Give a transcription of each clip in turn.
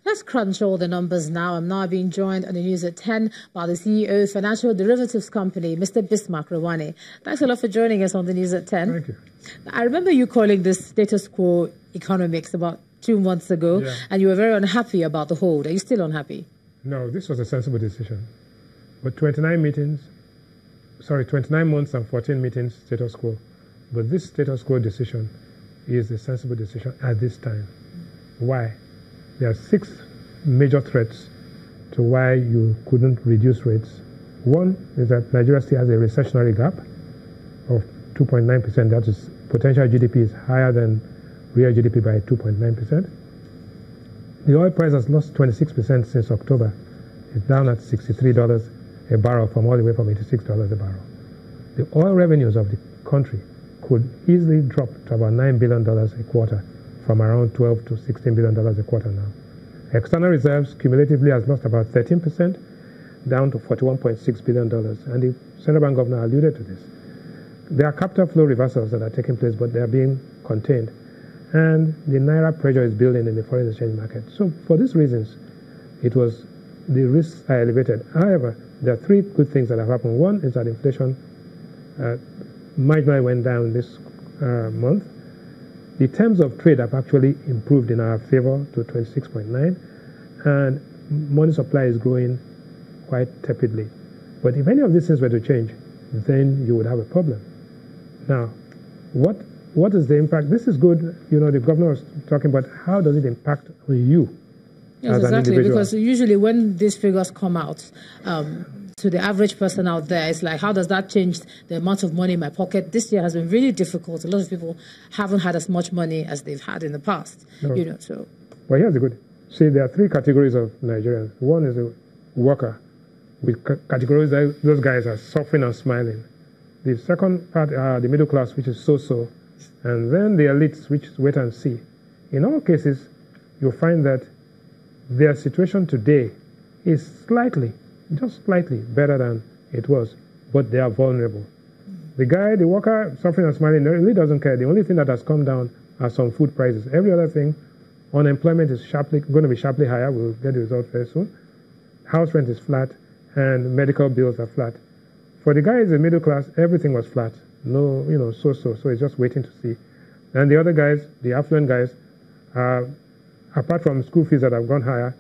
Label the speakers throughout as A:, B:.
A: Let's crunch all the numbers now. I'm now being joined on the news at 10 by the CEO of Financial Derivatives Company, Mr. Bismarck Rewane. Thanks a lot for joining us on the news at 10.
B: Thank you.
A: I remember you calling this status quo economics about 2 months ago, and you were very unhappy about the hold. Are you still unhappy?
B: No, this was a sensible decision. But 29 months and 14 meetings status quo. But this status quo decision is a sensible decision at this time. Why? There are 6 major threats to why you couldn't reduce rates. One is that Nigeria still has a recessionary gap of 2.9%. That is, potential GDP is higher than real GDP by 2.9%. The oil price has lost 26% since October. It's down at $63 a barrel from all the way from $86 a barrel. The oil revenues of the country could easily drop to about $9 billion a quarter from around $12 to $16 billion a quarter now. External reserves cumulatively has lost about 13%, down to $41.6 billion. And the central bank governor alluded to this. There are capital flow reversals that are taking place, but they are being contained. And the Naira pressure is building in the foreign exchange market. So for these reasons, the risks are elevated. However, there are 3 good things that have happened. One is that inflation marginally went down this month. The terms of trade have actually improved in our favor to 26.9, and money supply is growing quite tepidly. But if any of these things were to change, then you would have a problem. Now, what is the impact? This is good. You know, the governor was talking about how does it impact on you
A: as an individual? Because usually when these figures come out, to the average person out there, it's like, how does that change the amount of money in my pocket? This year has been really difficult. A lot of people haven't had as much money as they've had in the past.
B: No.
A: You know, so.
B: Well, here's the good. See, there are 3 categories of Nigerians. One is a worker. We categorize those guys as suffering and smiling. The second part are the middle class, which is so-so. And then the elites, which is wait and see. In all cases, you'll find that their situation today is just slightly better than it was, but they are vulnerable. The worker, suffering and smiling, really doesn't care. The only thing that has come down are some food prices. Every other thing, unemployment is going to be sharply higher. We'll get the result very soon. House rent is flat, and medical bills are flat. For the guys in the middle class, everything was flat. No, so it's just waiting to see. And the other guys, the affluent guys, apart from school fees that have gone higher,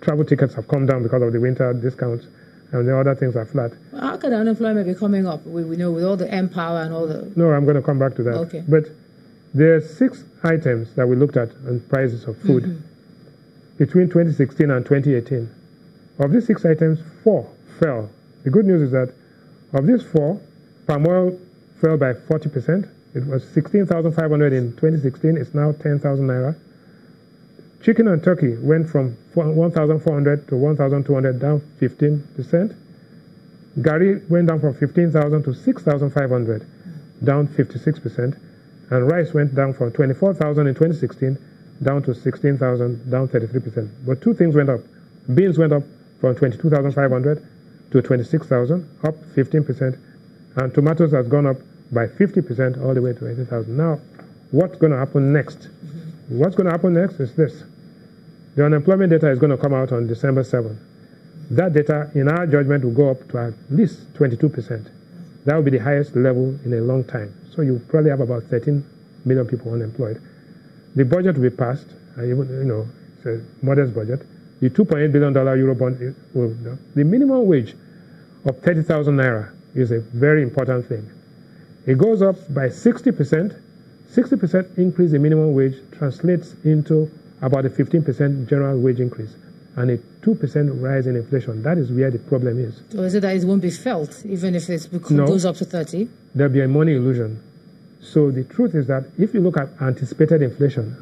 B: travel tickets have come down because of the winter discounts, and the other things are flat.
A: How can unemployment be coming up? We know with all the Empower and all the...
B: No, I'm going to come back to that.
A: Okay.
B: But there are 6 items that we looked at on prices of food between 2016 and 2018. Of these 6 items, 4 fell. The good news is that of these 4, palm oil fell by 40%. It was 16,500 in 2016. It's now 10,000 naira. Chicken and turkey went from 1,400 to 1,200, down 15%. Gari went down from 15,000 to 6,500, down 56%. And rice went down from 24,000 in 2016 down to 16,000, down 33%. But 2 things went up. Beans went up from 22,500 to 26,000, up 15%. And tomatoes has gone up by 50% all the way to 80,000. Now, what's going to happen next? What's going to happen next is this. The unemployment data is going to come out on December 7th. That data, in our judgment, will go up to at least 22%. That will be the highest level in a long time. So you probably have about 13 million people unemployed. The budget will be passed, it's a modest budget. The $2.8 billion Eurobond the minimum wage of 30,000 naira is a very important thing. It goes up by 60%. 60% increase in minimum wage translates into about a 15% general wage increase and a 2% rise in inflation. That is where the problem is.
A: So is it that it won't be felt, even if it goes up to 30?
B: There'll be a money illusion. So the truth is that if you look at anticipated inflation,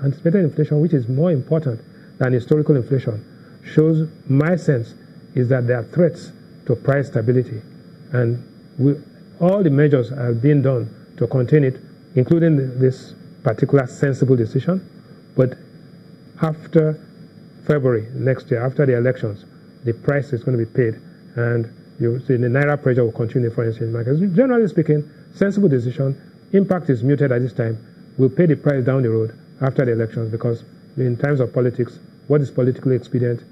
B: which is more important than historical inflation, shows my sense is that there are threats to price stability. And all the measures are being done to contain it, including this particular sensible decision. But after February next year, after the elections, the price is going to be paid. And you see the Naira pressure will continue in the foreign exchange markets. Generally speaking, sensible decision. Impact is muted at this time. We'll pay the price down the road after the elections because in times of politics, what is politically expedient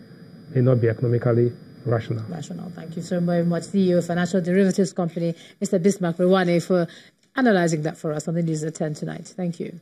B: may not be economically rational.
A: Thank you so very much, CEO of Financial Derivatives Company, Mr. Bismarck Rewane, for analyzing that for us on the News at 10 tonight. Thank you.